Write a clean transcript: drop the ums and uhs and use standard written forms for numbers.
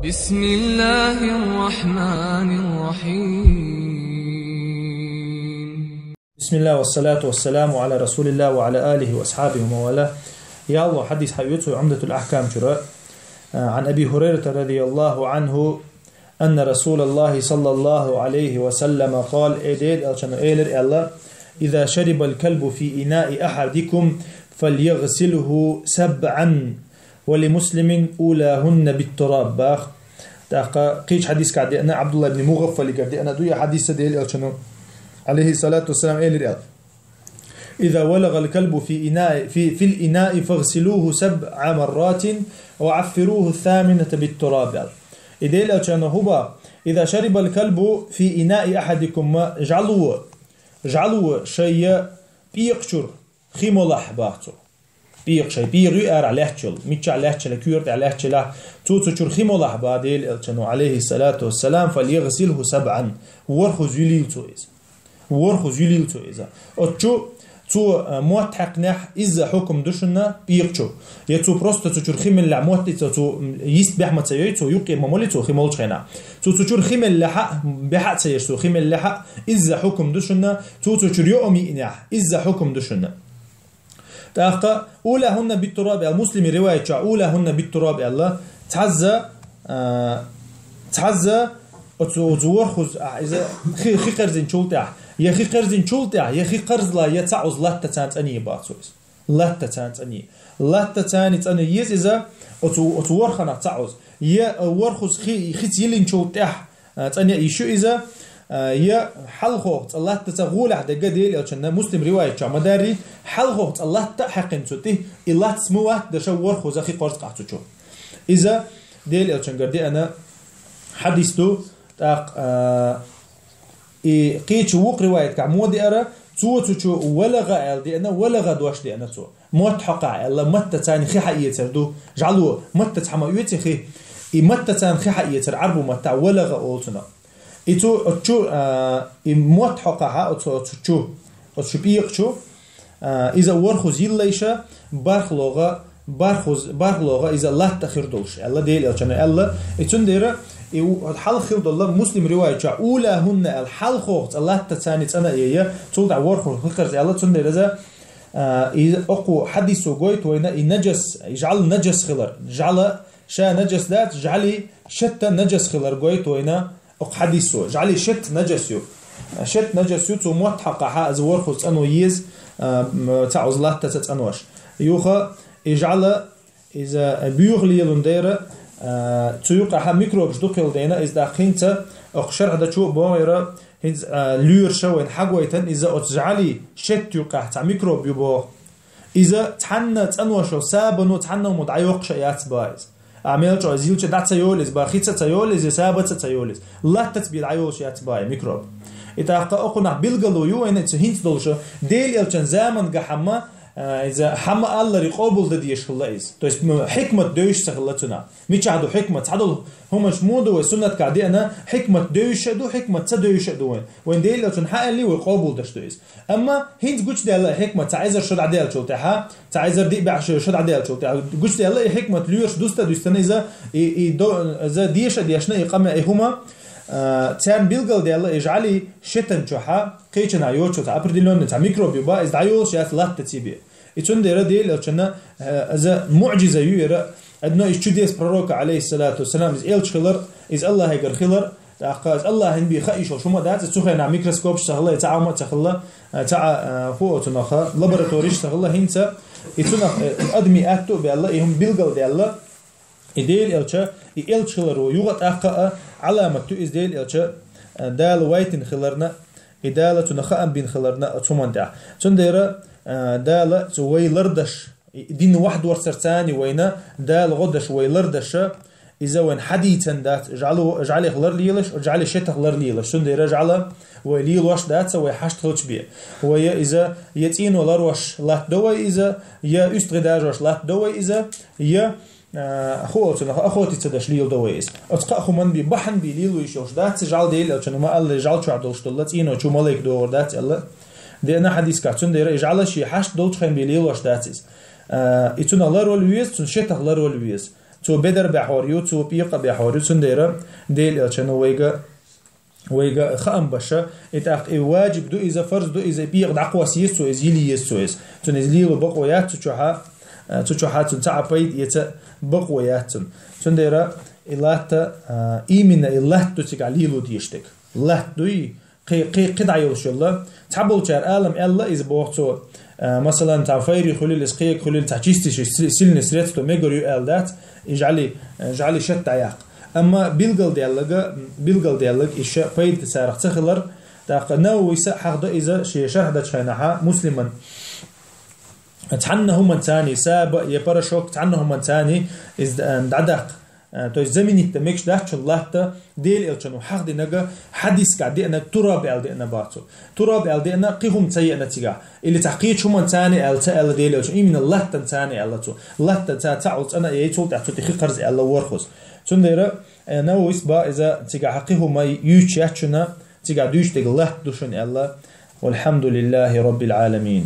بسم الله الرحمن الرحيم. بسم الله والصلاة والسلام على رسول الله وعلى آله وأصحابه وموالاه. يا الله حديث حيوته عمدة الأحكام جراء عن أبي هريرة رضي الله عنه أن رسول الله صلى الله عليه وسلم قال إذا شرب الكلب في إناء أحدكم فليغسله 7 ولمسلم أولاهن بالتراب باخ دقا قيش حديث قاعد أنا عبد الله بن مغفل قاعد أنا دويا حديث ديل ألشنو عليه الصلاة والسلام إذا ولغ الكلب في الإناء فاغسلوه 7 مرات وعفروه 8 بالتراب إديل ألشنو هو إذا شرب الكلب في إناء أحدكم جعلوا شيء بيقشر خيمولح باعته بيق شيء بيغي على لحشل ميتش على لحشل كيورت على لحشل توتشر خيمولح بعديل ألشنو عليه الصلاة والسلام فليغسله 7 ورخز يليلتو إذا أتشو تو موتحق نح إذا حكم دشنا بيقشو يتو بروستا تشر خيمل لعموت تو يست بحمة سيئتو يقي ممولتو خيمولش خينا تو تشر خيمل لحق بحق سيئتو خيمل لحق إذا حكم دشنا تو تشر يومي نح إذا حكم دشنا تأخذ أولاهن بالتراب المسلم رواية أولاهن بالتراب الله تعزى وتزور خز إذا خي قرزين شولته يا خي قرزين شولته يا خي قرز لا يتعوز لا تتاني باتوس لا تتاني يز إذا وتور خنا تعوز يا ورخز خي تيلين شولته تاني يشو إذا يا حلقه الله تتغول على قديل عشان مسلم رواية مداري حلقه الله تحقن سوته الله تسموه دشور خوزخي قرص قعتو إذا ديل عشان قدي أنا حديثه تاق قيتش وق رواية كعمودي أرى تو ولغ دي أنا ولغ دوش دي أنا تو موت حقع الله متى تاني خي حقيقة تردو جعلوه متى تحمايوتي خي متى تاني خي حقيقة ترعربو متى ولغ أولتنا إتو أتشو موت حقها أتشو بيقشو إذا ورخز يليشة بارخلوغا إذا الله تخير دولش الله ديل ألشان الله إتون ديرا الحل خير الله مسلم رواية أولاهن الحلخوغ الله تتاني أنا إياه تولد ورخز خير الله تون ديرا إذا أقو حديثو قويت وإنا النجس يجعل نجس خلر جعل شا نجس ذات جعلي شتى نجس خلر قويت وإنا حديثه جعلي شت نجسيو تو موت حقها از ورخص انو يز تعوز لا تتنوش يوخا يجعل اذا بيغلي لنديره تيوقع ميكروب دقيل دينا از داخنت اخشر هذا شو بويره هنز لور شوين حقويتن اذا اتجعلي شت يوقع تاع ميكروب يبو اذا تحنت انوشو سابنو تحنو مدعيوق شيات بايز عملت عزيلش دعت يولز باخيتة يولز يسابت يولز لا تتبيل عيوش يتباي ميكروب إذا أقنا بيلقلو يو إن تهينت دولشة ديل يلشان زمن جحمة إذا حما الله يقابل دديش خلاص تو اسم حكمة دوش سخلتنا مش عدو حكمة عدو هم شمودو السنة كعدي أنا حكمة دوش دو حكمة تدوش دوين وين ديل يلشان حق اللي ويقابل دشتويس أما هينت جوش ديال حكمة تعيزر شد عديل شو تها تعيزر دي بعش شد عديل شو تها جوش ديال حكمة ليش دوستنا إذا ديشنا يقام هما تام بيلقل ديال يجعلي شتن شوحة قيشنا يوتشو تعبردلون تاع ميكروبيو با إز دعيول شيات لا تتيبي يتون ديرا ديل لأنه إذا معجزة يورا أدنو يشتديس بروك عليه الصلاة والسلام إز إلش خلر إز الله هيقر خلر تأخذ الله هنبي خايش وشو ما دات تسوخنا ميكروسكوب شغله تعامل تخله تاع فوق تناخه لابراتوريش تخله هنسا يتون أدمي أكتو بالله يهم بيلقل ديال إديل إلشة إلش خلرو يوغت أخاء علامة تو إزديل إلشة دال وايتن خلرنا إدالة تنخاء بين خلرنا أتومان دع تندير دالة ويلردش دين واحد ورسرتاني وينا دال غدش ويلردش إذا وين حديثا دات جعله خلر ليلش وجعله شت خلر ليلش تندير جعله وليل واش دات سوي حشت خلش بيه ويا إذا يتين ولا روش لا دوي إذا يا أستغداج روش لا دوي إذا يا أخوتي تدش ليل دويس أتقى من ببحن بليل ويشوش دات جعل ديل أو ما الله جعل شو عدلش دلت إنه شو ملك دور دات الله ده أنا حديث كاتون ده جعل شيء حشت دلش خين بليل واش داتيس يتون الله رول ويس تون شتى الله رول ويس تو بدر بحوريو تو بيقة بحوريو تنديرة ديل الشنو ويجا خام بشا إتاق واجب دو إذا فرض دو إذا بيق دعقوا سيسو إزيلي يسويس تنزليلو بقويات تشوحات تنتعبيد يت بقويات تنديرة إلاتا إيمنا إلاتو تقاليلو ديشتك لاتوي قطع يوشو الله تعبول شار عالم الله إذا بوقتو مثلا تعفيري خليل إسقيك خليل تعجيستي سيلن سريتو ميغوريو ألدات جعلي شت عياق أما بيلغل ديالك إيش فايد سارق تخلر تاق نو يس حق إذا شيء شهد شينها مسلما تعنهم من ثاني ساب يبرشوك تعنهم من ثاني إز دعدق تو زميني تمكش دهش الله تا ديل إلشانو حق دينجا حديث قاعد أنا تراب ألدينا باتو تراب ألدينا قيهم سيئنا تيجا اللي تحقيق شو من ثاني ألتا ديل إلشان إيمن الله تنثاني ألتو الله تعود أنا يتول تعود تخي قرز الله ورخص تنديره نويس با إذا تيجا حقيه ما يوش يحشنا تيجا دوش تيجا الله دوشن الله والحمد لله رب العالمين.